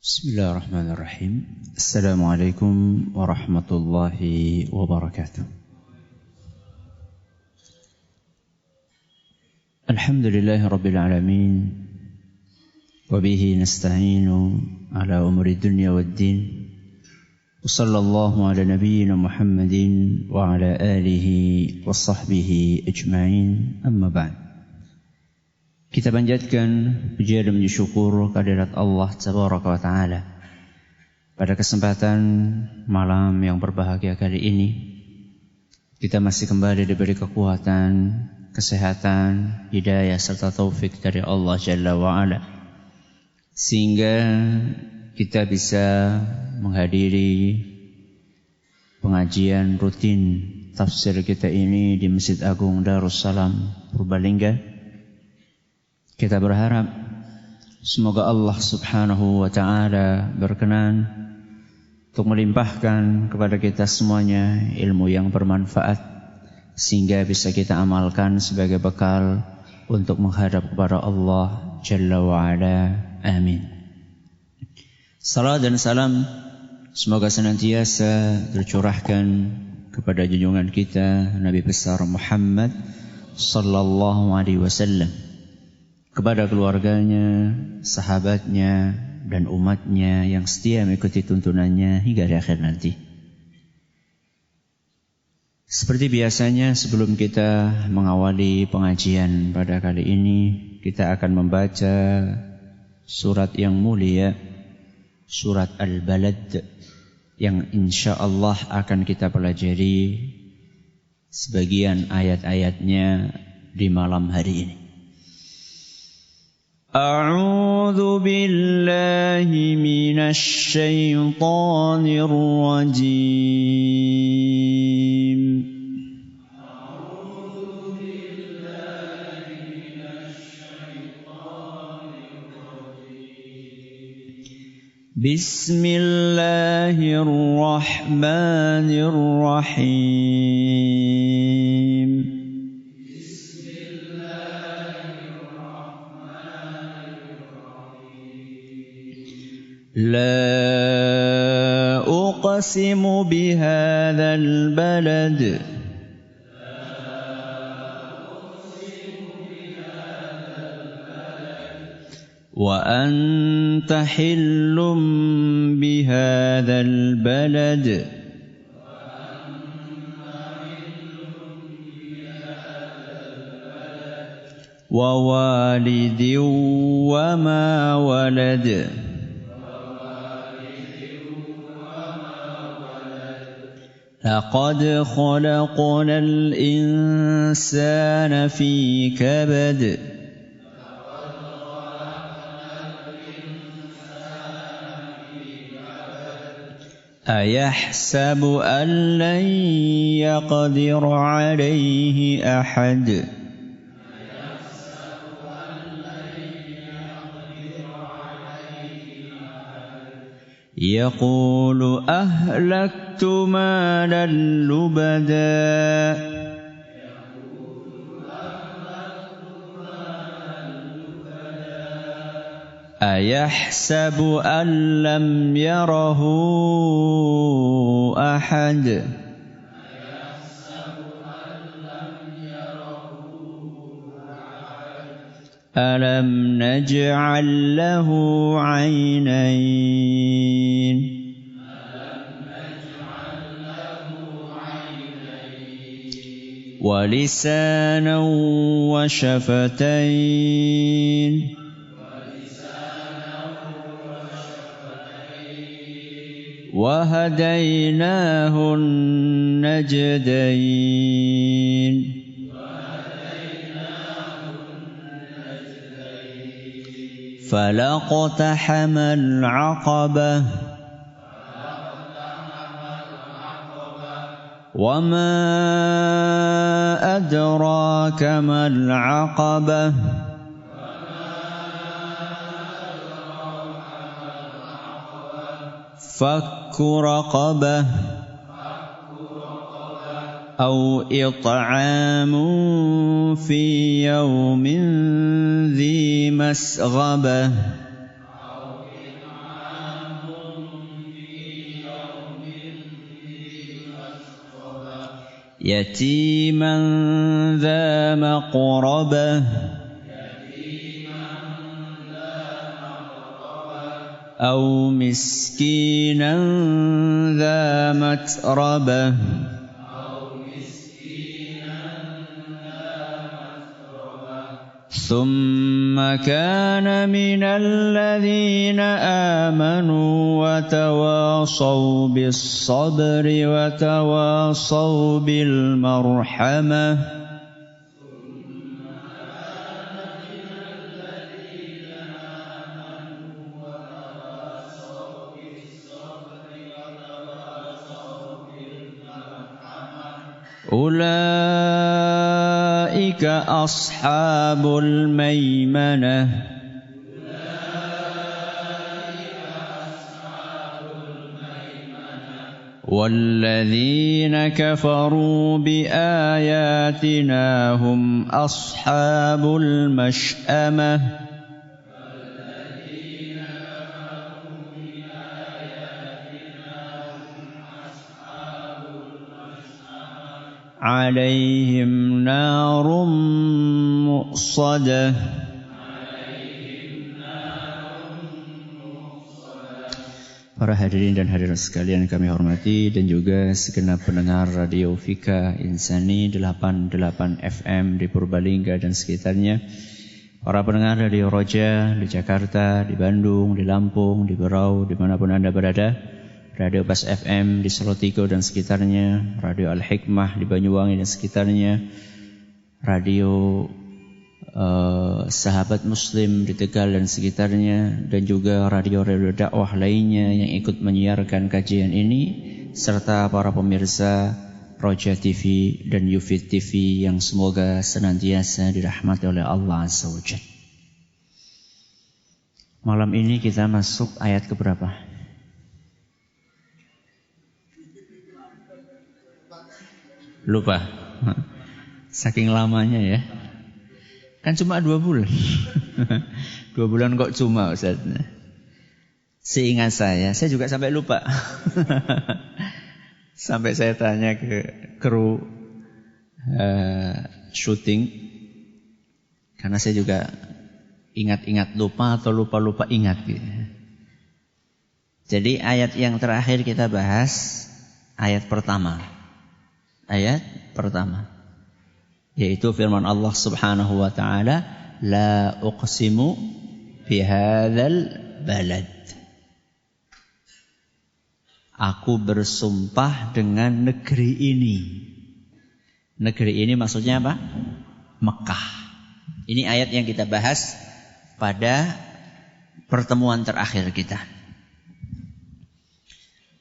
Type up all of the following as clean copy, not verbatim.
Bismillahirrahmanirrahim. Assalamualaikum warahmatullahi wabarakatuh. Alhamdulillahi rabbil alamin. Wabihi nasta'inu ala umuri dunya waddin. Wa sallallahu ala nabiyyina Muhammadin wa ala alihi wa sahbihi ajma'in. Amma ba'd. Kita panjatkan puja dan puji syukur kehadirat Allah Tabaraka wa Ta'ala pada kesempatan malam yang berbahagia kali ini. Kita masih kembali diberi kekuatan, kesehatan, hidayah serta taufik dari Allah Jalla wa Ala, sehingga kita bisa menghadiri pengajian rutin tafsir kita ini di Masjid Agung Darussalam Purbalingga. Kita berharap semoga Allah Subhanahu wa Ta'ala berkenan untuk melimpahkan kepada kita semuanya ilmu yang bermanfaat, sehingga bisa kita amalkan sebagai bekal untuk menghadap kepada Allah Jalla wa Ala. Amin. Salam dan salam semoga senantiasa tercurahkan kepada junjungan kita Nabi besar Muhammad sallallahu alaihi wasallam, kepada keluarganya, sahabatnya, dan umatnya yang setia mengikuti tuntunannya hingga di akhir nanti. Seperti biasanya, sebelum kita mengawali pengajian pada kali ini, kita akan membaca surat yang mulia, surat Al-Balad, yang insya Allah akan kita pelajari sebagian ayat-ayatnya di malam hari ini. أعوذ بالله من الشيطان الرجيم بسم الله الرحمن الرحيم لا أقسم بهذا البلد وأنت حل بهذا البلد ووالد وما ولد لقد خلقنا الإنسان في كبد أيحسب أن لن يقدر عليه أحد يقول أهلكت مالا لبدا أيحسب أن لم يره أحد ألم نجعل له عينين ولسانا وشفتين وهديناه النجدين فلاقتحم العقبة وما أدراك ما العقبة فك رقبة أو إطعام في يوم ذي مسغبة يتيما ذا مقربة أو مسكينا ذا متربة ثم كان من الذين آمنوا وتواصوا بالصبر وتواصوا بالمرحمة أولئك أصحاب الميمنة والذين كفروا بآياتنا هم أصحاب المشأمة عليهم نار مؤصدة. Para hadirin dan hadirat sekalian kami hormati dan juga segenap pendengar Radio Fika Insani 88 FM di Purbalingga dan sekitarnya. Para pendengar Radio Roja di Jakarta, di Bandung, di Lampung, di Berau, dimanapun Anda berada. Radio Bas FM di Solotigo dan sekitarnya. Radio Al-Hikmah di Banyuwangi dan sekitarnya. Radio Sahabat Muslim di Tegal dan sekitarnya, dan juga radio-radio dakwah lainnya yang ikut menyiarkan kajian ini, serta para pemirsa Roja TV dan Yufid TV yang semoga senantiasa dirahmati oleh Allah Azza wa Jalla. Malam ini kita masuk ayat keberapa? Lupa. Saking lamanya ya. Kan cuma 2 bulan. 2 bulan kok cuma Ustaz. Seingat saya juga sampai lupa. Sampai saya tanya ke kru syuting. Karena saya juga ingat-ingat lupa atau lupa-lupa ingat gitu. Jadi ayat yang terakhir kita bahas ayat pertama. Ayat pertama, yaitu firman Allah Subhanahu wa taala, la uqsimu bihadzal balad. Aku bersumpah dengan negeri ini. Negeri ini maksudnya apa? Mekah. Ini ayat yang kita bahas pada pertemuan terakhir kita.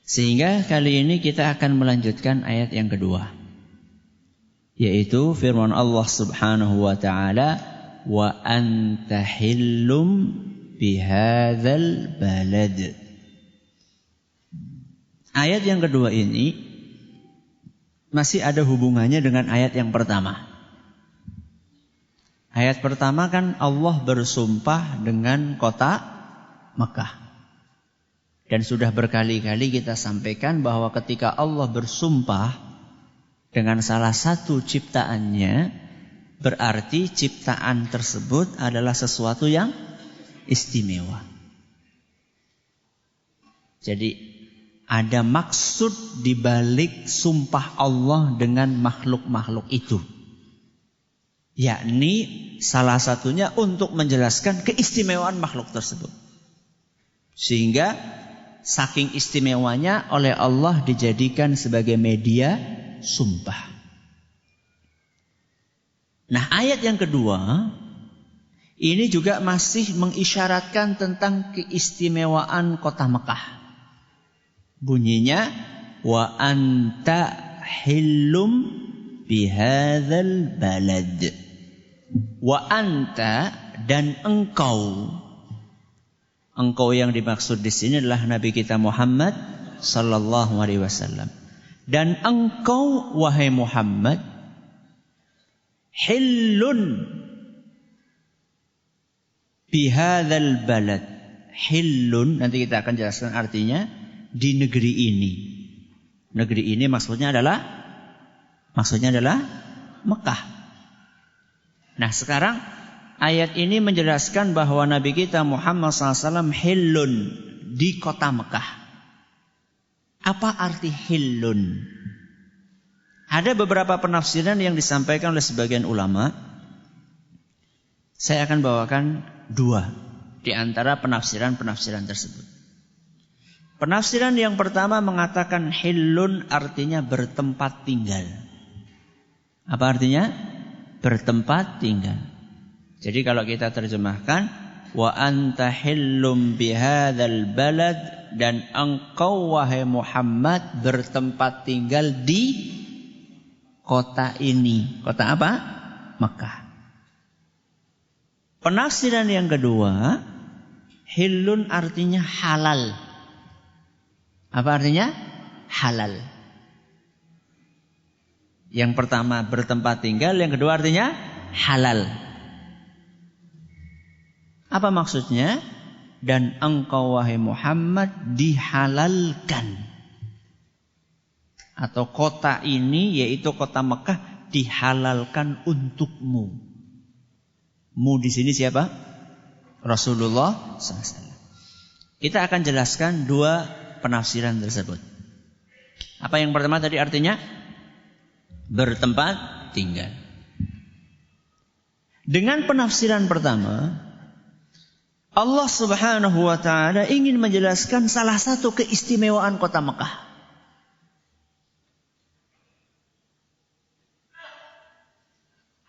Sehingga kali ini kita akan melanjutkan ayat yang kedua, yaitu firman Allah Subhanahu wa taala, wa anta hillum bihadzal balad. Ayat yang kedua ini masih ada hubungannya dengan ayat yang pertama. Ayat pertama kan Allah bersumpah dengan kota Mekah. Dan sudah berkali-kali kita sampaikan bahwa ketika Allah bersumpah dengan salah satu ciptaannya, berarti ciptaan tersebut adalah sesuatu yang istimewa. Jadi ada maksud di balik sumpah Allah dengan makhluk-makhluk itu. Yakni salah satunya untuk menjelaskan keistimewaan makhluk tersebut. Sehingga saking istimewanya oleh Allah dijadikan sebagai media sumpah. Nah, ayat yang kedua ini juga masih mengisyaratkan tentang keistimewaan kota Mekah. Bunyinya wa anta hillum bihadzal balad. Wa anta, dan engkau. Engkau yang dimaksud di sini adalah Nabi kita Muhammad sallallahu alaihi wasallam. Dan engkau wahai Muhammad hillun bihadzal balad. Hillun, nanti kita akan jelaskan artinya, di negeri ini. Negeri ini maksudnya adalah Maksudnya adalah Mekah. Nah sekarang ayat ini menjelaskan bahwa Nabi kita Muhammad SAW hillun di kota Mekah. Apa arti hillun? Ada beberapa penafsiran yang disampaikan oleh sebagian ulama. Saya akan bawakan dua di antara penafsiran-penafsiran tersebut. Penafsiran yang pertama mengatakan hillun artinya bertempat tinggal. Apa artinya? Bertempat tinggal. Jadi kalau kita terjemahkan wa anta hillum bihadzal balad, dan engkau wahai Muhammad bertempat tinggal di kota ini. Kota apa? Mekah. Penafsiran yang kedua, hillun artinya halal. Apa artinya? Halal. Yang pertama bertempat tinggal, yang kedua artinya halal. Apa maksudnya? Dan engkau wahai Muhammad dihalalkan. Atau kota ini yaitu kota Mekah dihalalkan untukmu. Mu di sini siapa? Rasulullah SAW. Kita akan jelaskan dua penafsiran tersebut. Apa yang pertama tadi artinya? Bertempat tinggal. Dengan penafsiran pertama, Allah Subhanahu wa ta'ala ingin menjelaskan salah satu keistimewaan kota Mekah.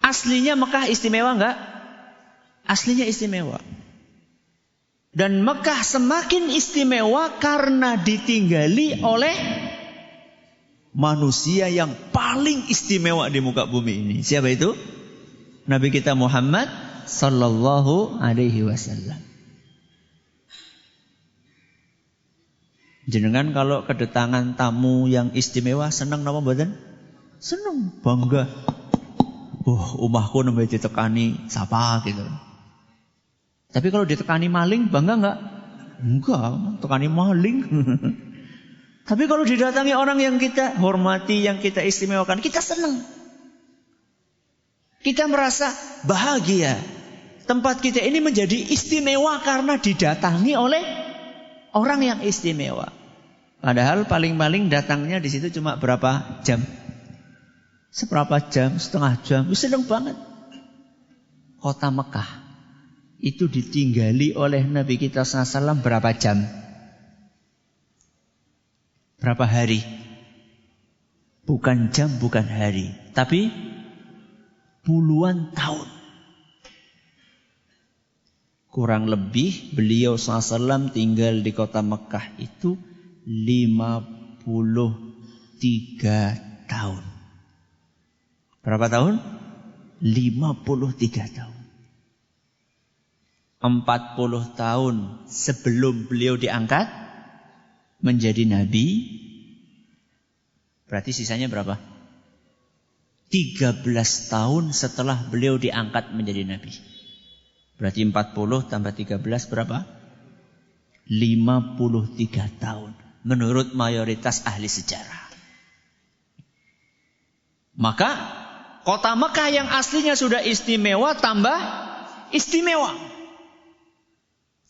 Aslinya Mekah istimewa enggak? Aslinya istimewa. Dan Mekah semakin istimewa karena ditinggali oleh manusia yang paling istimewa di muka bumi ini. Siapa itu? Nabi kita Muhammad sallallahu alaihi wasallam. Jenengan kalau kedatangan tamu yang istimewa senang napa mboten? Senang, bangga. Omahku nembe ditekani sapa gitu. Tapi kalau ditekani maling bangga enggak? Enggak, tekani maling. Tapi kalau didatangi orang yang kita hormati, yang kita istimewakan, kita senang. Kita merasa bahagia. Tempat kita ini menjadi istimewa karena didatangi oleh orang yang istimewa. Padahal paling-paling datangnya di situ cuma berapa jam? Seberapa jam, setengah jam. Senang banget. Kota Mekah itu ditinggali oleh Nabi kita SAW berapa jam? Berapa hari? Bukan jam, bukan hari. Tapi puluhan tahun. Kurang lebih beliau SAW tinggal di kota Mekah itu 53 tahun. Berapa tahun? 53 tahun. 40 tahun sebelum beliau diangkat menjadi nabi. Berarti sisanya berapa? 13 tahun setelah beliau diangkat menjadi nabi. Berarti 40 tambah 13 berapa? 53 tahun. Menurut mayoritas ahli sejarah. Maka kota Mekah yang aslinya sudah istimewa tambah istimewa.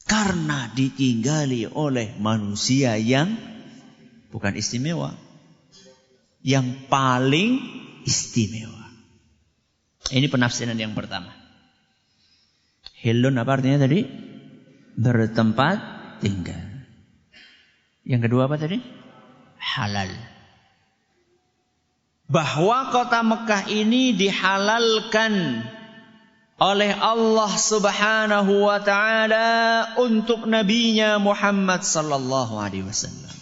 Karena ditinggali oleh manusia yang bukan istimewa. Yang paling istimewa. Ini penafsiran yang pertama. Hillun apa artinya tadi? Bertempat tinggal. Yang kedua apa tadi? Halal. Bahwa kota Mekah ini dihalalkan oleh Allah Subhanahu wa ta'ala untuk nabinya Muhammad sallallahu alaihi wasallam.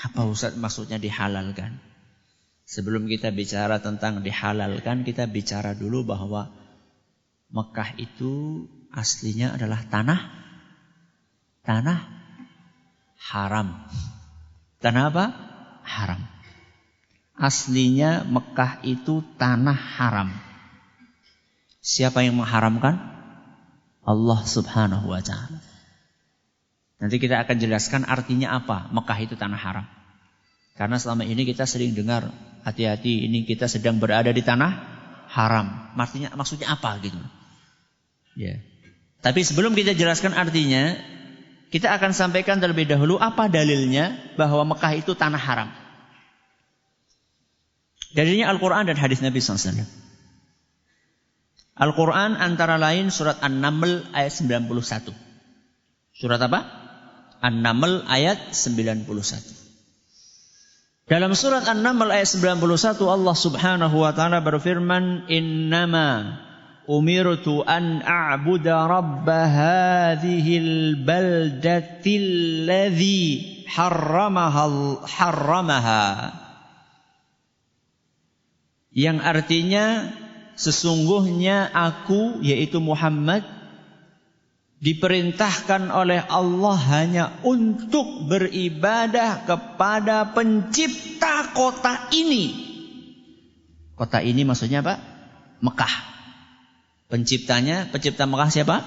Apa Ustaz maksudnya dihalalkan? Sebelum kita bicara tentang dihalalkan, kita bicara dulu bahwa Mekah itu aslinya adalah tanah haram. Tanah apa? Haram. Aslinya Mekah itu tanah haram. Siapa yang mengharamkan? Allah Subhanahu wa ta'ala. Nanti kita akan jelaskan artinya apa Mekah itu tanah haram. Karena selama ini kita sering dengar, hati-hati ini kita sedang berada di tanah haram. Maksudnya apa gitu. Ya. Tapi sebelum kita jelaskan artinya, kita akan sampaikan terlebih dahulu apa dalilnya bahwa Mekah itu tanah haram. Dalilnya Al-Quran dan hadis Nabi SAW. Al-Quran antara lain surat An-Naml ayat 91. Surat apa? An-Naml ayat 91. Dalam surat An-Naml ayat 91 Allah Subhanahu wa taala berfirman, "Innama umirtu an a'buda rabb hadhil baldatil ladzi harramaha." Yang artinya sesungguhnya aku, yaitu Muhammad, diperintahkan oleh Allah hanya untuk beribadah kepada pencipta kota ini. Kota ini maksudnya apa? Mekah. Pencipta Mekah siapa?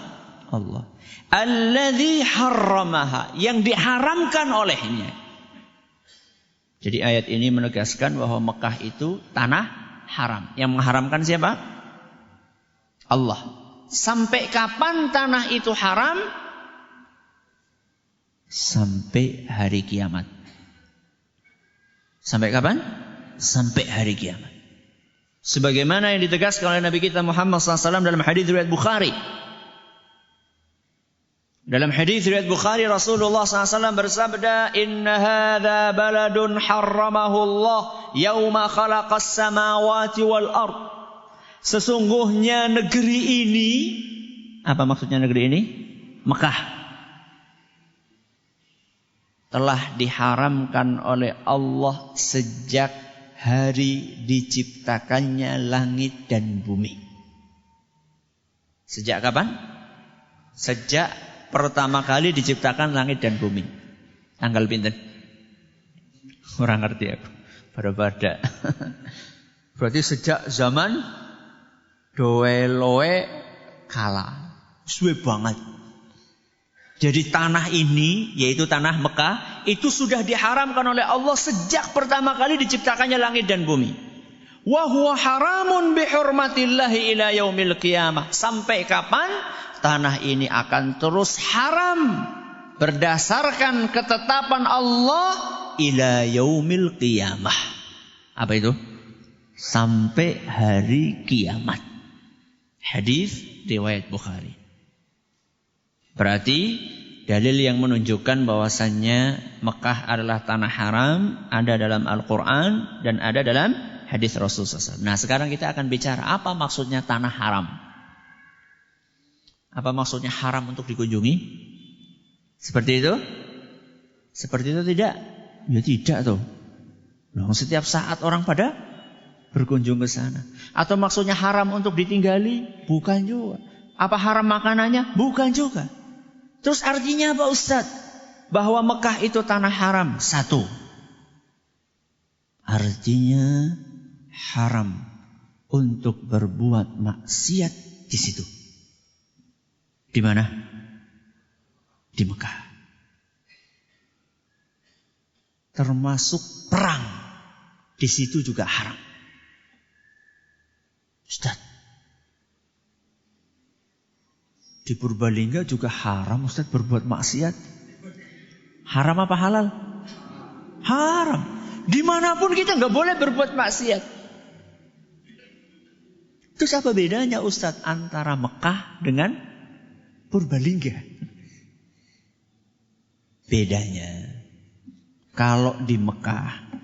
Allah. Alladzi harramaha, yang diharamkan olehnya. Jadi ayat ini menegaskan bahwa Mekah itu tanah haram. Yang mengharamkan siapa? Allah. Sampai kapan tanah itu haram? Sampai hari kiamat. Sampai kapan? Sampai hari kiamat. Sebagaimana yang ditegaskan oleh Nabi kita Muhammad SAW dalam hadis riwayat Bukhari. Dalam hadis riwayat Bukhari Rasulullah SAW bersabda, "Inna hadza baladun harramahu Allah yauma khalaqas samawati wal ard." Sesungguhnya negeri ini, apa maksudnya negeri ini? Mekah. Telah diharamkan oleh Allah sejak hari diciptakannya langit dan bumi. Sejak kapan? Sejak pertama kali diciptakan langit dan bumi. Tanggal pinten? Kurang ngerti aku. Pada. Berarti sejak zaman Doeloe kala. Suwe banget. Jadi tanah ini, yaitu tanah Mekah, itu sudah diharamkan oleh Allah sejak pertama kali diciptakannya langit dan bumi. Wa huwa haramun bihurmatillahi ila yaumil qiyamah. Sampai kapan? Tanah ini akan terus haram berdasarkan ketetapan Allah ila yaumil qiyamah. Apa itu? Sampai hari kiamat. Hadis riwayat Bukhari. Berarti dalil yang menunjukkan bahwasannya Mekah adalah tanah haram ada dalam Al-Quran dan ada dalam hadis Rasulullah SAW. Nah, sekarang kita akan bicara apa maksudnya tanah haram. Apa maksudnya haram untuk dikunjungi? Seperti itu? Seperti itu tidak? Ya tidak tuh. Nah, setiap saat orang pada berkunjung ke sana. Atau maksudnya haram untuk ditinggali? Bukan juga. Apa haram makanannya? Bukan juga. Terus artinya apa Ustaz? Bahwa Mekah itu tanah haram. Satu. Artinya haram untuk berbuat maksiat di situ. Di mana? Di Mekah. Termasuk perang. Di situ juga haram. Ustaz, di Purbalingga juga haram Ustaz berbuat maksiat. Haram apa halal? Haram. Dimanapun kita nggak boleh berbuat maksiat. Terus apa bedanya Ustaz antara Mekah dengan Purbalingga? Bedanya, kalau di Mekah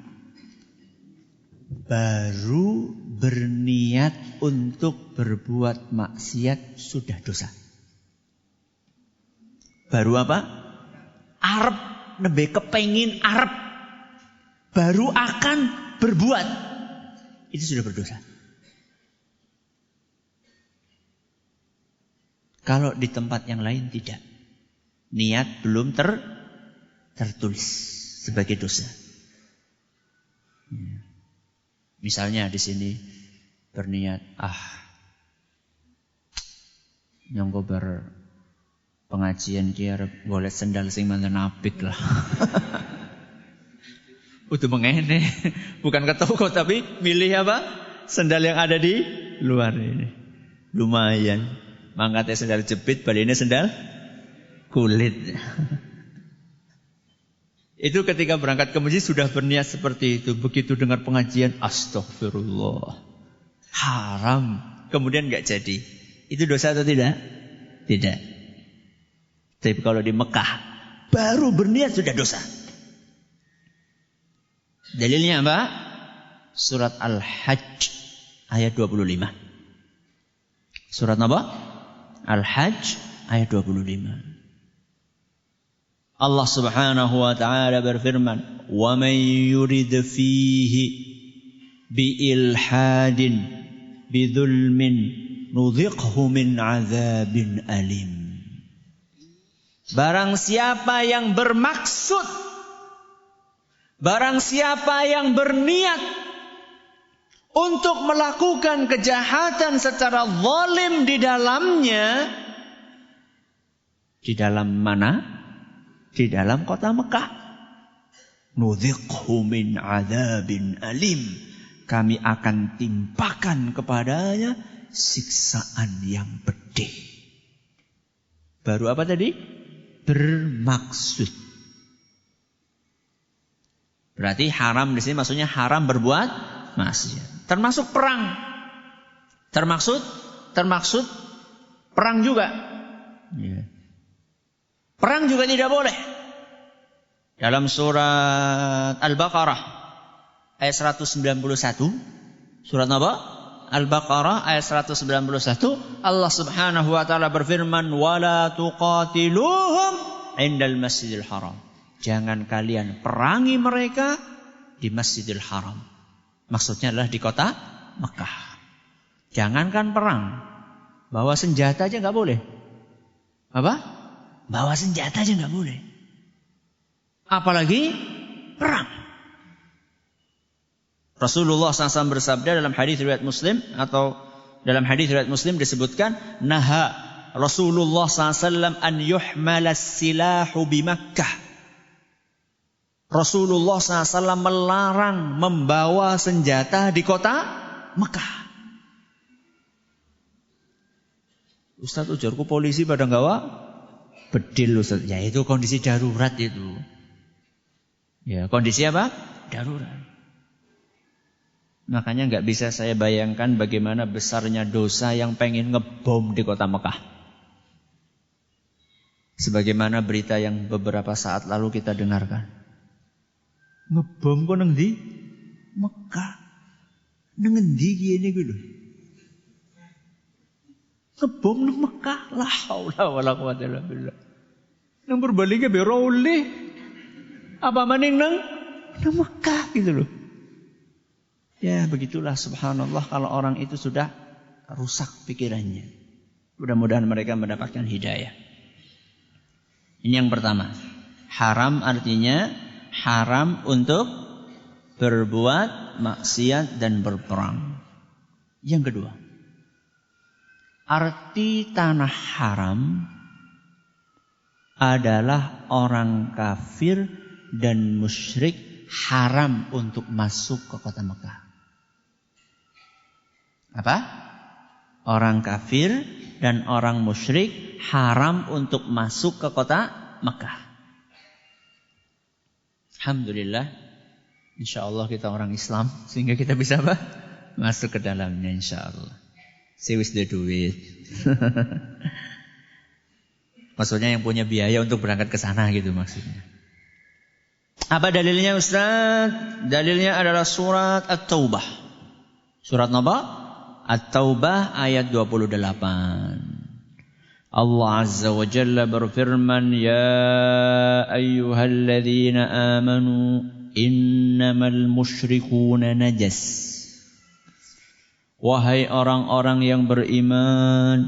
baru berniat untuk berbuat maksiat sudah dosa. Baru apa? Arep, nembe kepengin arep. Baru akan berbuat. Itu sudah berdosa. Kalau di tempat yang lain tidak. Niat belum tertulis sebagai dosa. Misalnya di sini berniat, nyongko bar pengajian ki arep golek sendal sing manten apik lah. Udah mengene. Bukan ke toko tapi milih apa? Sendal yang ada di luar ini. Lumayan. Mangkatnya sendal jepit, baliknya sendal kulit. Itu ketika berangkat ke masjid sudah berniat seperti itu. Begitu dengar pengajian, astagfirullah. Haram. Kemudian enggak jadi. Itu dosa atau tidak? Tidak. Tapi kalau di Mekah, baru berniat sudah dosa. Dalilnya apa? Surat Al-Hajj ayat 25. Surat apa? Al-Hajj ayat 25. Allah Subhanahu wa taala berfirman, "Wa man yurid fihi bi ilhadin bi dzulmin nudhiqhu min 'adzabin alim." Barang siapa yang bermaksud, barang siapa yang berniat untuk melakukan kejahatan secara zalim di dalamnya. Di dalam mana? Di dalam kota Mekah. Nudhiqhu min adzabin alim. Kami akan timpakan kepadanya siksaan yang pedih. Baru apa tadi? Bermaksud. Berarti haram di sini maksudnya haram berbuat maksiat. Termasuk perang. Termaksud perang juga. Ya. Perang juga tidak boleh. Dalam surat Al-Baqarah ayat 191. Surat apa? Al-Baqarah ayat 191. Allah Subhanahu wa taala berfirman, "Wala tuqatiluhum 'indal Masjidil Haram." Jangan kalian perangi mereka di Masjidil Haram. Maksudnya adalah di kota Mekah. Jangankan perang, bawa senjata aja nggak boleh. Apa? Bawa senjata aja nggak boleh. Apalagi perang. Rasulullah SAW bersabda dalam hadis riwayat Muslim, atau dalam hadis riwayat Muslim disebutkan, naha Rasulullah SAW an yuhmalas silahu bi Makkah. Rasulullah SAW melarang membawa senjata di kota Mekah. Ustaz, ujarku polisi pada bawa bedil Ustaz. Ya itu kondisi darurat itu. Ya kondisi apa? Darurat. Makanya nggak bisa saya bayangkan bagaimana besarnya dosa yang pengen ngebom di kota Mekah. Sebagaimana berita yang beberapa saat lalu kita dengarkan. Ngebom kok nang ndi? Mekah. Nang endi kene kuwi lho? Ngebom nang Mekah. La haula wala quwata illa billah. Nang berbalike be oleh. Apa maning nang Mekah gitu loh. Ya begitulah subhanallah kalau orang itu sudah rusak pikirannya. Mudah-mudahan mereka mendapatkan hidayah. Ini yang pertama. Haram artinya haram untuk berbuat maksiat dan berperang. Yang kedua, arti tanah haram adalah orang kafir dan musyrik haram untuk masuk ke kota Mekah. Apa? Orang kafir dan orang musyrik haram untuk masuk ke kota Mekah. Alhamdulillah, insyaallah kita orang Islam sehingga kita bisa apa? Masuk ke dalamnya insyaallah. Sewis de duit. Maksudnya yang punya biaya untuk berangkat ke sana gitu maksudnya. Apa dalilnya Ustaz? Dalilnya adalah surat At-Taubah. Surat apa? At-Taubah ayat 28. Allah Azza wa Jalla berfirman, "Ya ayyuhalladzina amanu innamal musyrikuuna najas." Wahai orang-orang yang beriman,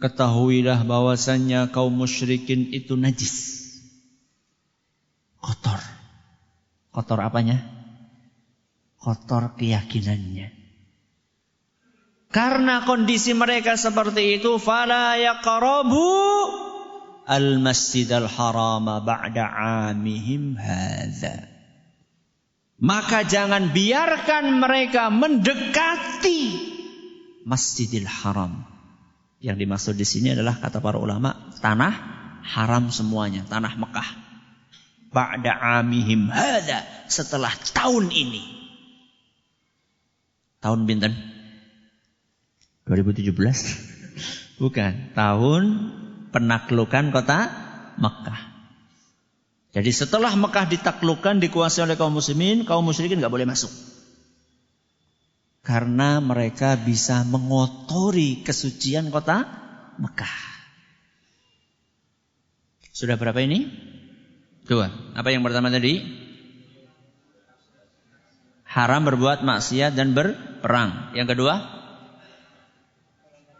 ketahuilah bahwasannya kaum musyrikin itu najis. Kotor. Kotor apanya? Kotor keyakinannya. Karena kondisi mereka seperti itu, fala yaqrabu al-masjidal harama ba'da 'amihim hadza. Maka jangan biarkan mereka mendekati Masjidil Haram. Yang dimaksud di sini adalah kata para ulama tanah haram semuanya, tanah Mekah. Ba'da amihim hadza, setelah tahun ini. Tahun pinten? 2017? Bukan, tahun penaklukan kota Mekah. Jadi setelah Mekah ditaklukkan, dikuasai oleh kaum muslimin, kaum musyrikin enggak boleh masuk. Karena mereka bisa mengotori kesucian kota Mekah. Sudah berapa ini? 2. Apa yang pertama tadi? Haram berbuat maksiat dan berperang. Yang kedua?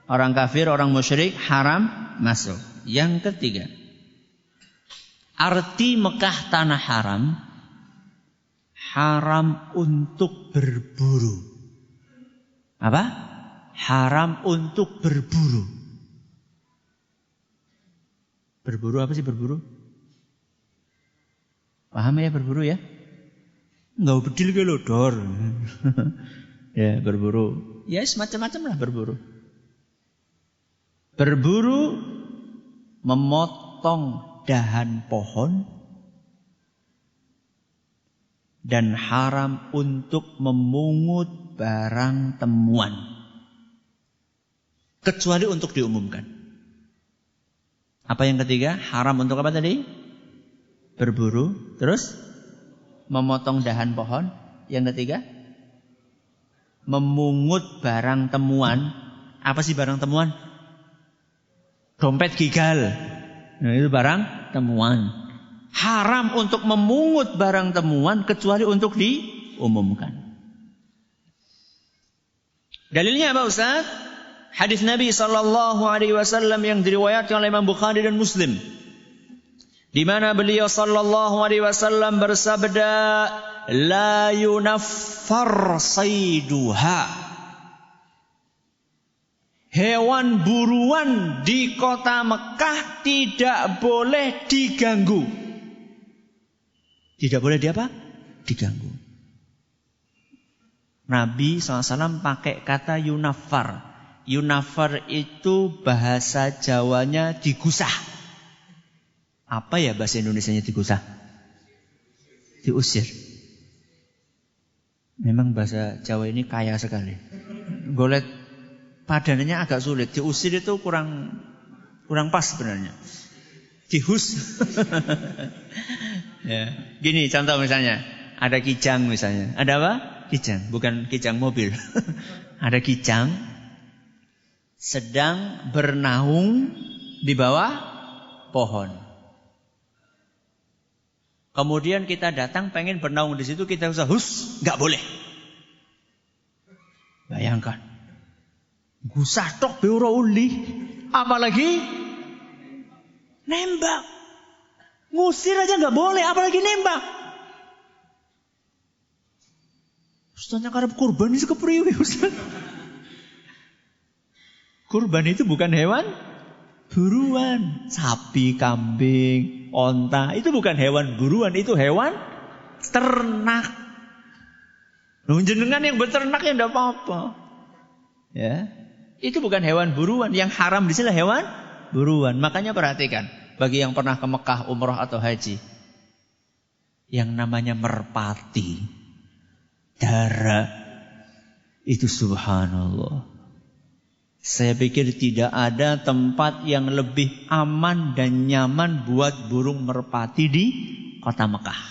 Orang kafir, orang musyrik haram masuk. Yang ketiga, arti Mekah tanah haram, haram untuk berburu. Apa? Haram untuk berburu. Berburu apa sih berburu? Paham ya berburu ya? Enggak bedil ke lodor. Ya berburu. Ya semacam-macam lah berburu. Berburu memotong dahan pohon dan haram untuk memungut barang temuan kecuali untuk diumumkan. Apa yang ketiga? Haram untuk apa tadi? Berburu. Terus memotong dahan pohon. Yang ketiga? Memungut barang temuan. Apa sih barang temuan? Dompet gigal. Nah, itu barang temuan. Haram untuk memungut barang temuan kecuali untuk diumumkan. Dalilnya apa Ustaz? Hadis Nabi SAW yang diriwayatkan oleh Imam Bukhari dan Muslim, di mana beliau SAW bersabda, la yunaffar sayduha. Hewan buruan di kota Mekah tidak boleh diganggu. Tidak boleh di apa? Diganggu. Nabi SAW pakai kata yunaffar. Yunaffar itu bahasa Jawanya digusah. Apa ya bahasa Indonesianya digusah? Diusir. Memang bahasa Jawa ini kaya sekali. Golet padanannya agak sulit. Diusir itu kurang pas sebenarnya. Dihus. Ya. Gini contoh misalnya. Ada kijang misalnya. Ada apa? Kijang. Bukan kijang mobil. Ada kijang sedang bernaung di bawah pohon. Kemudian kita datang pengen bernaung di situ, kita usah hus, nggak boleh. Bayangkan, gusah tok beura uli, apalagi nembak, ngusir aja nggak boleh, apalagi nembak. Ustaznya karep kurban itu kepriwe Ustaz? Kurban itu bukan hewan buruan. Sapi, kambing, onta itu bukan hewan buruan, itu hewan ternak. Jenengan yang beternak ya enggak apa-apa. Ya. Itu bukan hewan buruan, yang haram di sini hewan buruan. Makanya perhatikan, bagi yang pernah ke Mekah umroh atau haji, yang namanya merpati, dara, itu subhanallah. Saya pikir tidak ada tempat yang lebih aman dan nyaman buat burung merpati di kota Mekah.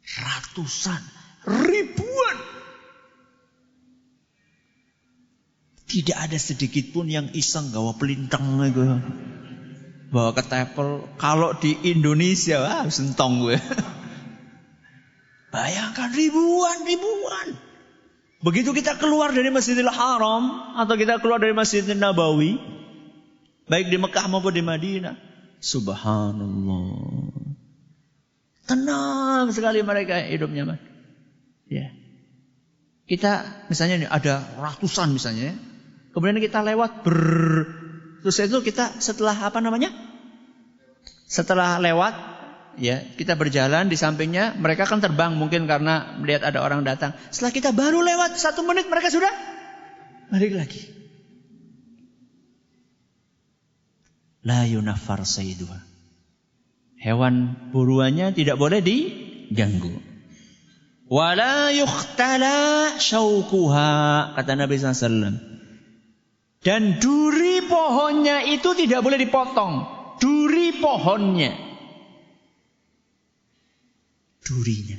Ratusan, ribuan. Tidak ada sedikit pun yang iseng gawa pelintang gitu. Bawa ketapel. Kalau di Indonesia, sentong gue. Bayangkan ribuan. Begitu kita keluar dari Masjidil Haram atau kita keluar dari Masjidil Nabawi, baik di Mekah maupun di Madinah, subhanallah, tenang sekali mereka hidupnya, Mas. Ya. Kita misalnya nih, ada ratusan misalnya, kemudian kita lewat terus itu kita setelah Setelah lewat ya, kita berjalan di sampingnya, mereka kan terbang mungkin karena melihat ada orang datang. Setelah kita baru lewat 1 menit, mereka sudah balik lagi. La yunaffar sayyiduha. Hewan buruannya tidak boleh diganggu. Wala yukhtala syaukuha, kata Nabi SAW. Dan duri pohonnya itu tidak boleh dipotong. Duri pohonnya. Durinya.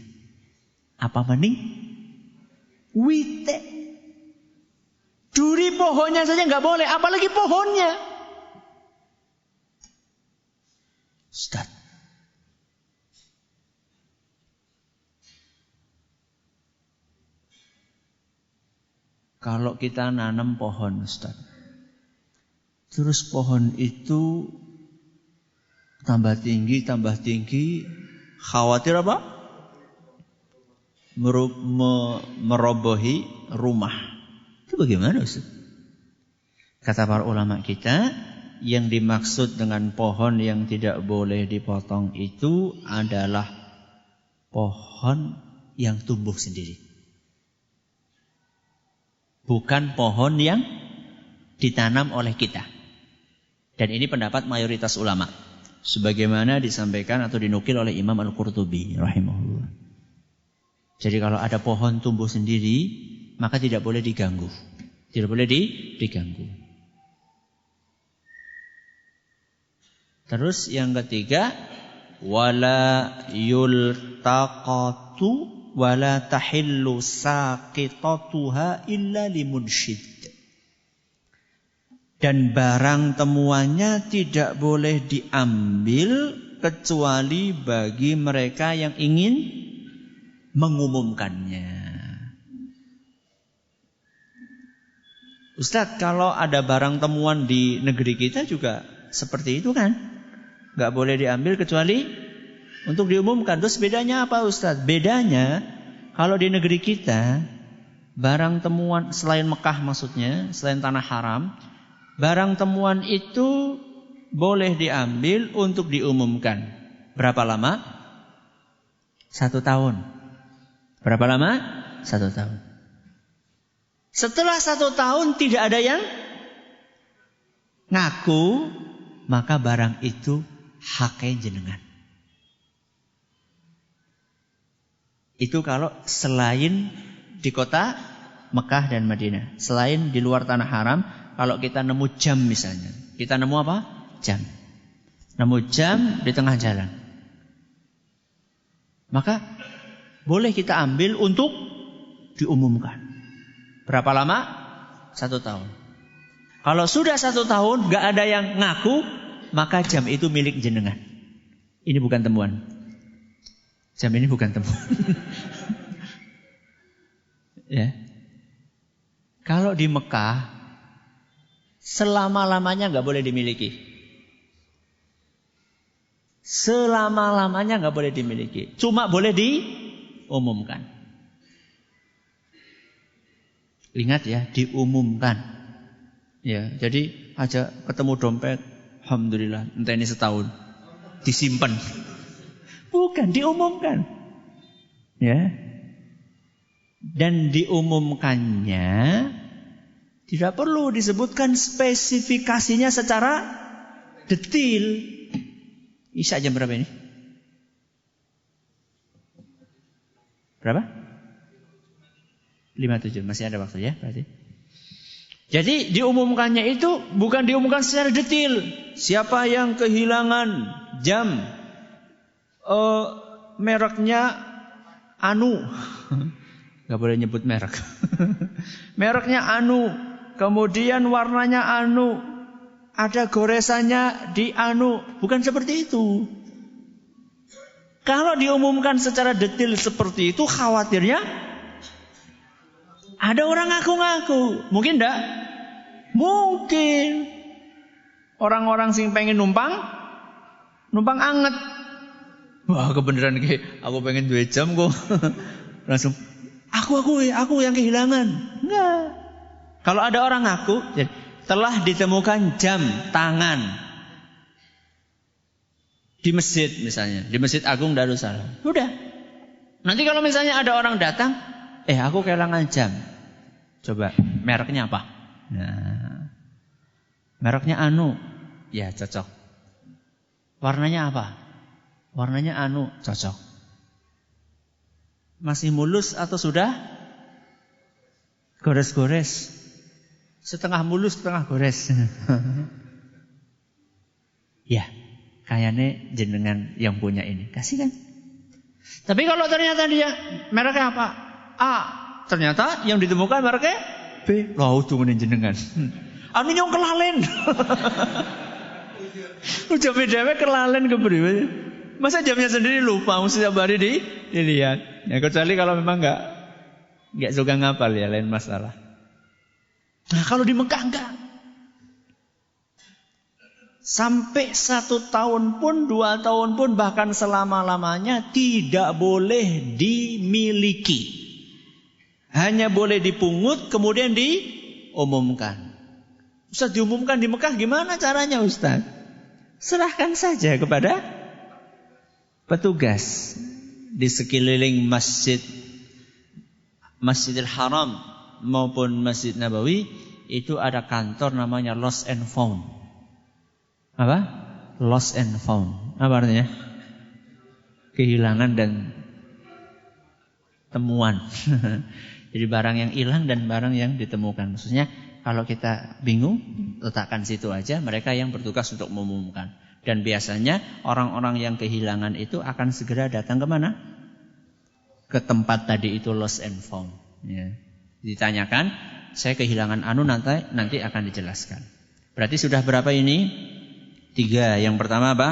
Apa maning? Wite. Duri pohonnya saja nggak boleh, apalagi pohonnya. Ustaz. Kalau kita nanam pohon, Ustaz, terus pohon itu tambah tinggi, khawatir apa? Merobohi rumah. Itu bagaimana, Ustaz? Kata para ulama kita, yang dimaksud dengan pohon yang tidak boleh dipotong itu adalah pohon yang tumbuh sendiri. Bukan pohon yang ditanam oleh kita. Dan ini pendapat mayoritas ulama. Sebagaimana disampaikan atau dinukil oleh Imam Al-Qurtubi rahimahullah. Jadi kalau ada pohon tumbuh sendiri, maka tidak boleh diganggu. Tidak boleh diganggu. Terus yang ketiga, wala yultaqatu wala tahillu saqitatuha illa limunshid. Dan barang temuannya tidak boleh diambil kecuali bagi mereka yang ingin mengumumkannya. Ustadz, kalau ada barang temuan di negeri kita juga seperti itu kan? Gak boleh diambil kecuali untuk diumumkan. Terus bedanya apa, Ustadz? Bedanya kalau di negeri kita barang temuan selain Mekah, maksudnya selain tanah haram, barang temuan itu boleh diambil untuk diumumkan. Berapa lama? 1 tahun. Berapa lama? 1 tahun. Setelah 1 tahun tidak ada yang ngaku, maka barang itu haknya jenengan. Itu kalau selain di kota Mekah dan Madinah. Selain di luar tanah haram, kalau kita nemu jam misalnya. Kita nemu apa? Jam. Nemu jam di tengah jalan. Maka boleh kita ambil untuk diumumkan. Berapa lama? 1 tahun. Kalau sudah 1 tahun gak ada yang ngaku, maka jam itu milik jenengan. Ini bukan temuan. Jam ini bukan temuan. Ya. Kalau di Mekah, selama-lamanya gak boleh dimiliki. Selama-lamanya gak boleh dimiliki. Cuma boleh diumumkan. Ingat ya, diumumkan. Ya, jadi aja ketemu dompet, alhamdulillah, entah ini setahun, disimpan. Bukan, diumumkan. Ya. Dan diumumkannya tidak perlu disebutkan spesifikasinya secara detail. Isya jam berapa ini? Berapa? 5:07, masih ada waktu ya berarti. Jadi diumumkannya itu bukan diumumkan secara detail. Siapa yang kehilangan jam mereknya Anu. Gak boleh nyebut merek. Mereknya Anu, kemudian warnanya Anu, ada goresannya di Anu. Bukan seperti itu. Kalau diumumkan secara detail seperti itu, khawatirnya ada orang ngaku-ngaku. Mungkin enggak? Mungkin. Orang-orang sing pengen numpang anget. Wah, kebenaran ki, aku pengen 2 jam kok. Langsung aku yang kehilangan. Enggak. Kalau ada orang ngaku, telah ditemukan jam tangan Di masjid misalnya, di Masjid Agung Darussalam. Udah. Nanti kalau misalnya ada orang datang, aku kehilangan jam. Coba, mereknya apa? Nah, mereknya Anu. Ya, cocok. Warnanya apa? Warnanya Anu, cocok. Masih mulus atau sudah gores-gores? Setengah mulus, setengah gores. Ya, kayaknya jenengan yang punya ini. Kasih kan? Tapi kalau ternyata dia mereknya apa? A. Ternyata yang ditemukan mereknya B. Loh, tungguin jenengan. Anu yang kelalen. Jamnya dewek kelalen kepriwe. Masa jamnya sendiri lupa, mesti setiap hari dilihat. Ya kecuali kalau memang enggak suka ngapal ya, lain masalah. Nah, kalau di Mekah enggak. Sampai 1 tahun pun, 2 tahun pun, bahkan selama-lamanya tidak boleh dimiliki. Hanya boleh dipungut, kemudian diumumkan. Ustaz, diumumkan di Mekah gimana caranya Ustaz? Serahkan saja kepada petugas di sekeliling Masjidil Haram maupun Masjid Nabawi. Itu ada kantor namanya Lost and Found. Apa? Lost and found. Apa artinya? Kehilangan dan temuan. Jadi barang yang hilang dan barang yang ditemukan. Maksudnya kalau kita bingung, letakkan situ aja. Mereka yang bertugas untuk mengumumkan. Dan biasanya orang-orang yang kehilangan itu akan segera datang ke mana? Ke tempat tadi itu lost and found. Ya. Ditanyakan, saya kehilangan anu, nanti akan dijelaskan. Berarti sudah berapa ini? 3. Yang pertama apa?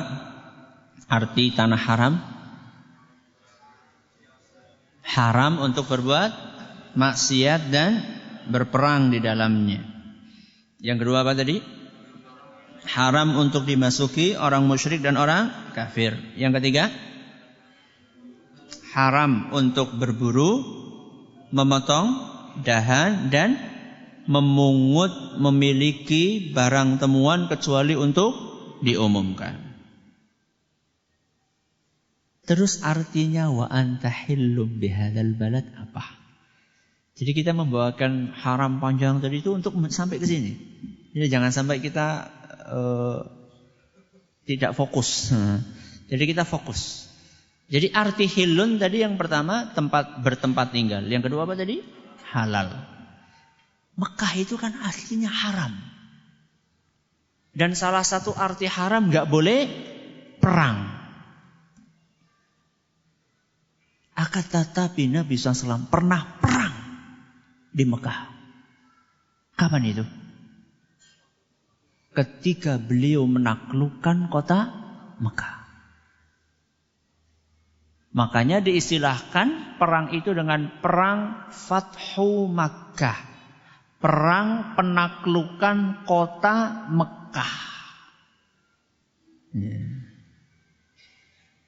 Arti tanah haram. Haram untuk berbuat maksiat dan berperang di dalamnya. Yang kedua apa tadi? Haram untuk dimasuki orang musyrik dan orang kafir. Yang ketiga? Haram untuk berburu, memotong dahan dan memungut, memiliki barang temuan kecuali untuk diumumkan. Terus artinya wa anta hillum bihadzal balad apa? Jadi kita membawakan haram panjang tadi itu untuk sampai ke sini. Jadi jangan sampai kita tidak fokus. Jadi kita fokus. Jadi arti hillun tadi yang pertama bertempat tinggal. Yang kedua apa tadi? Halal. Mekah itu kan aslinya haram. Dan salah satu arti haram gak boleh perang. Akan tetapi Nabi SAW pernah perang di Mekah. Kapan itu? Ketika beliau menaklukkan kota Mekah. Makanya diistilahkan perang itu dengan perang Fathu Makkah. Perang penaklukan kota Mekah.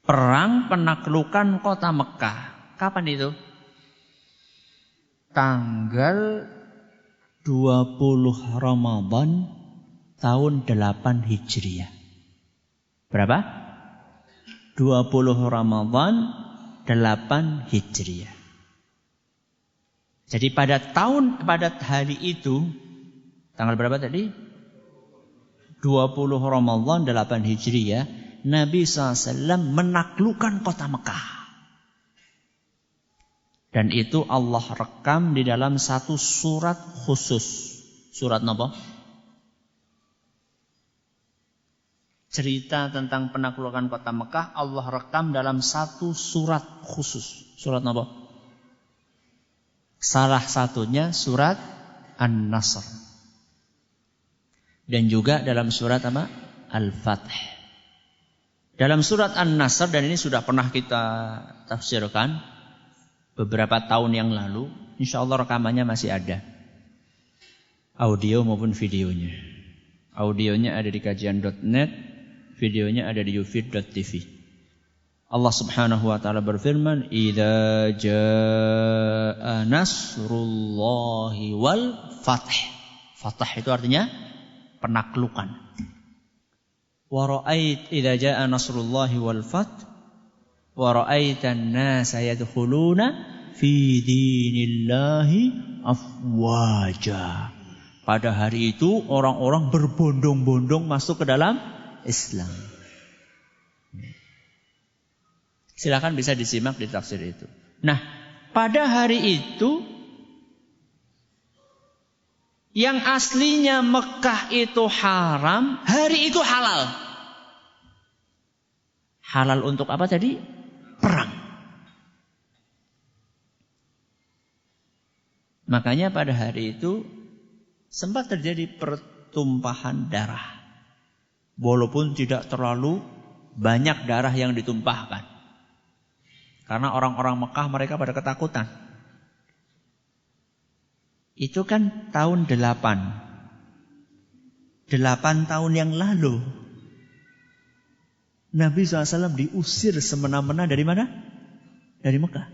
Perang penaklukan kota Mekah. Kapan itu? Tanggal 20 Ramadan tahun 8 Hijriah. Berapa? 20 Ramadan 8 Hijriah. Jadi pada hari itu, tanggal berapa tadi? 20 Ramadan 8 Hijriah, Nabi SAW menaklukkan kota Mekah. Dan itu Allah rekam di dalam satu surat khusus. Surat apa? Cerita tentang penaklukan kota Mekah Allah rekam dalam satu surat khusus. Surat apa? Salah satunya surat An-Nasr. Dan juga dalam surat apa? Al-Fath. Dalam surat An-Nasr, dan ini sudah pernah kita tafsirkan beberapa tahun yang lalu. Insya Allah rekamannya masih ada. Audio maupun videonya. Audionya ada di kajian.net, videonya ada di yufid.tv. Allah Subhanahu wa taala berfirman, "Idza jaa nasrullahi wal fath." Fath itu artinya penaklukan. Wa ra'ait idza jaa nasrullahi wal fath wa ra'aitan nasa yadkhuluna fi dinillahi afwaja. Pada hari itu orang-orang berbondong-bondong masuk ke dalam Islam. Silakan bisa disimak di tafsir itu. Nah, pada hari itu yang aslinya Mekah itu haram, hari itu halal. Halal untuk apa tadi? Perang. Makanya pada hari itu sempat terjadi pertumpahan darah. Walaupun tidak terlalu banyak darah yang ditumpahkan. Karena orang-orang Mekah mereka pada ketakutan. Itu kan tahun 8 tahun yang lalu. Nabi SAW diusir semena-mena dari mana? Dari Mekah.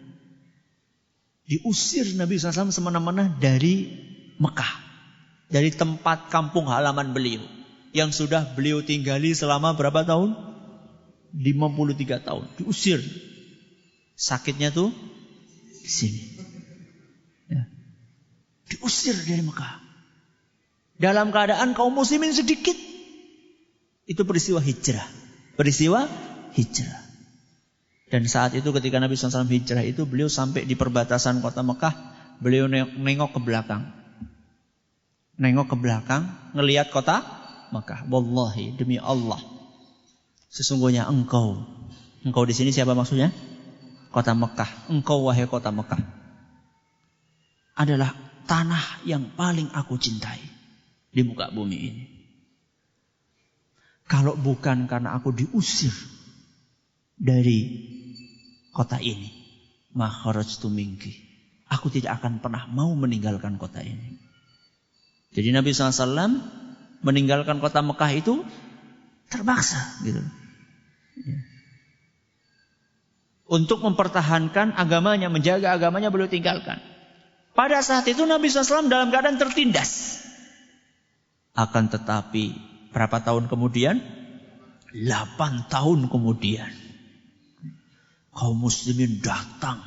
Diusir Nabi SAW semena-mena dari Mekah. Dari tempat kampung halaman beliau. Yang sudah beliau tinggali selama berapa tahun? 53 tahun. Diusir. Sakitnya tuh di sini. Ya. Diusir dari Mekah. Dalam keadaan kaum muslimin sedikit. Itu peristiwa hijrah. Peristiwa hijrah. Dan saat itu ketika Nabi SAW hijrah itu beliau sampai di perbatasan kota Mekah. Beliau nengok ke belakang. Nengok ke belakang, ngelihat kota Mekah. Wallahi, demi Allah. Sesungguhnya engkau di sini siapa maksudnya? Kota Mekah. Engkau wahai kota Mekah adalah tanah yang paling aku cintai di muka bumi ini. Kalau bukan karena aku diusir dari kota ini, ma kharajtu minki, aku tidak akan pernah mau meninggalkan kota ini. Jadi Nabi SAW meninggalkan kota Mekah itu terpaksa gitu. Ya. Untuk mempertahankan agamanya, menjaga agamanya beliau tinggalkan. Pada saat itu Nabi SAW dalam keadaan tertindas. Akan tetapi berapa tahun kemudian? 8 tahun kemudian. Kaum muslimin datang.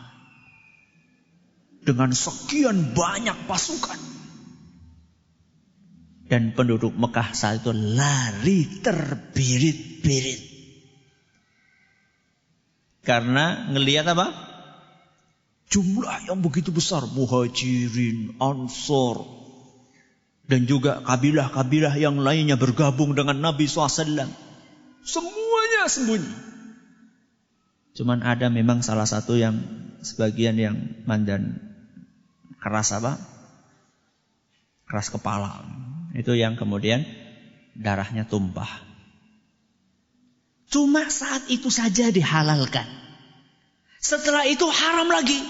Dengan sekian banyak pasukan. Dan penduduk Mekah saat itu lari terbirit-birit. Karena ngelihat apa? Jumlah yang begitu besar. Muhajirin, Ansor. Dan juga kabilah-kabilah yang lainnya bergabung dengan Nabi SAW. Semuanya sembunyi. Cuman ada memang salah satu yang sebagian yang mandan keras apa? Keras kepala. Itu yang kemudian darahnya tumpah. Cuma saat itu saja dihalalkan. Setelah itu haram lagi.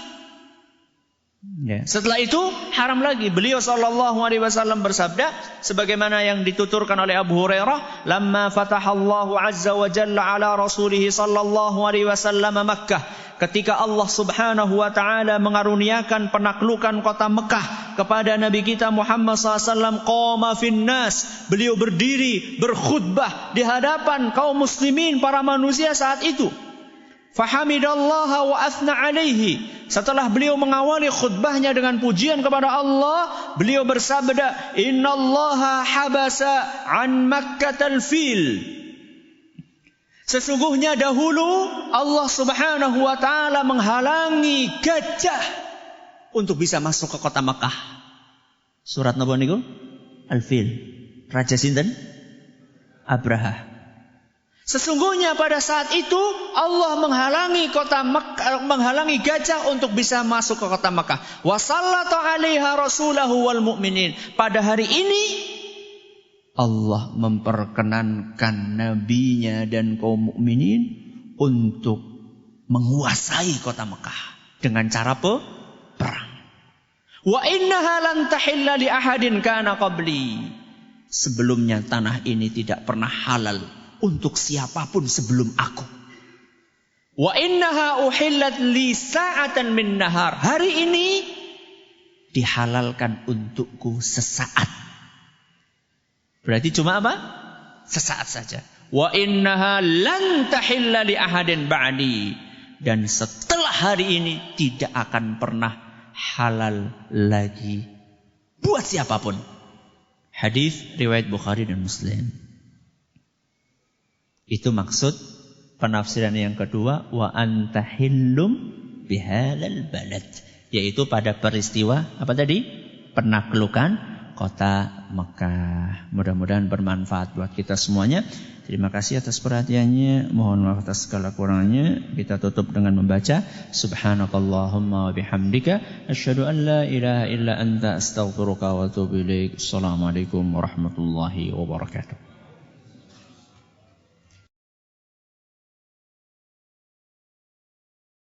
Ya. Setelah itu haram lagi. Beliau SAW bersabda sebagaimana yang dituturkan oleh Abu Hurairah, "Lamma fatahallahu azza wa jalla ala rasulih sallallahu alaihi wasallam Makkah." Ketika Allah Subhanahu wa taala mengaruniakan penaklukan kota Mekah kepada Nabi kita Muhammad SAW, qama finnas, beliau berdiri berkhutbah di hadapan kaum muslimin, para manusia saat itu. Fahamidallaha wa athna alaihi. Setelah beliau mengawali khutbahnya dengan pujian kepada Allah, beliau bersabda, "Innallaha habasa an Makkatal fil." Sesungguhnya dahulu Allah Subhanahu wa taala menghalangi gajah untuk bisa masuk ke kota Mekah. Surat napa niku? Al-Fil. Raja sinten? Abraha. Sesungguhnya pada saat itu Allah menghalangi kota Mekah, menghalangi gajah untuk bisa masuk ke kota Mekah. Wa sallata 'alaiha rasulahu wal mu'minin. Pada hari ini Allah memperkenankan nabinya dan kaum mukminin untuk menguasai kota Mekah dengan cara perang. Wa innaha lan tahilla li ahadin kana qabli. Sebelumnya tanah ini tidak pernah halal untuk siapapun sebelum aku. Wa innaha uhillat li sa'atan min nahar. Hari ini dihalalkan untukku sesaat. Berarti cuma apa? Sesaat saja. Wa innaha lan tahilla li ahadin ba'di. Dan setelah hari ini tidak akan pernah halal lagi buat siapapun. Hadis riwayat Bukhari dan Muslim. Itu maksud penafsiran yang kedua, wa anta hillum bihadzal balad, yaitu pada peristiwa apa tadi? Penaklukan kota Mekah. Mudah-mudahan bermanfaat buat kita semuanya. Terima kasih atas perhatiannya. Mohon maaf atas segala kurangannya. Kita tutup dengan membaca Subhanakallahumma wa bihamdika asyhadu an la ilaha illa anta astaghfiruka wa atubu ilaik. Assalamualaikum warahmatullahi wabarakatuh.